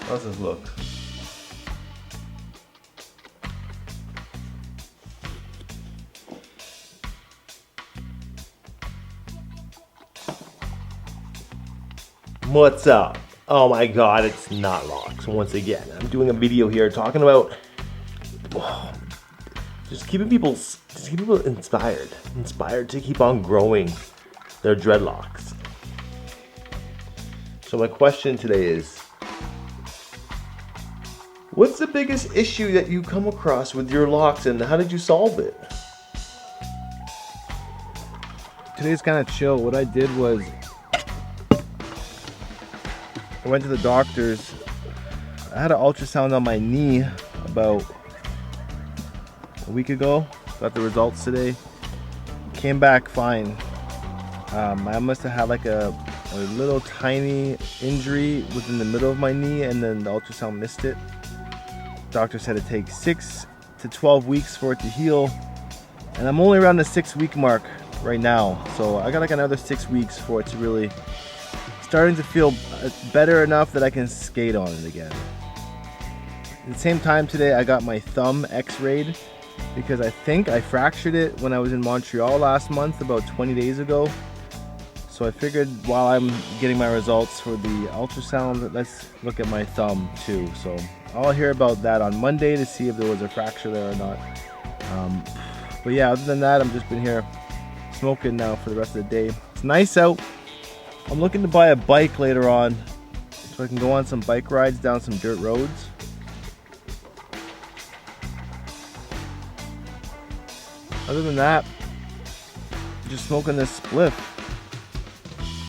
How's this look? What's up? Oh my god, it's not Loc. So once again, I'm doing a video here talking about just keeping people inspired to keep on growing their dreadlocks. So my question today is, what's the biggest issue that you come across with your locks and how did you solve it? Today's kind of chill. What I did was I went to the doctor's. I had an ultrasound on my knee about a week ago. Got the results today. Came back fine. I must have had like a little tiny injury within the middle of my knee, and then the ultrasound missed it. Doctor said it takes 6 to 12 weeks for it to heal, and I'm only around the 6-week mark right now. So I got like another 6 weeks for it to really starting to feel better enough that I can skate on it again. At the same time today, I got my thumb x-rayed because I think I fractured it when I was in Montreal last month, about 20 days ago. So I figured while I'm getting my results for the ultrasound, let's look at my thumb too. So I'll hear about that on Monday to see if there was a fracture there or not. But yeah, other than that, I've just been here smoking now for the rest of the day. It's nice out. I'm looking to buy a bike later on so I can go on some bike rides down some dirt roads. Other than that, just smoking this spliff.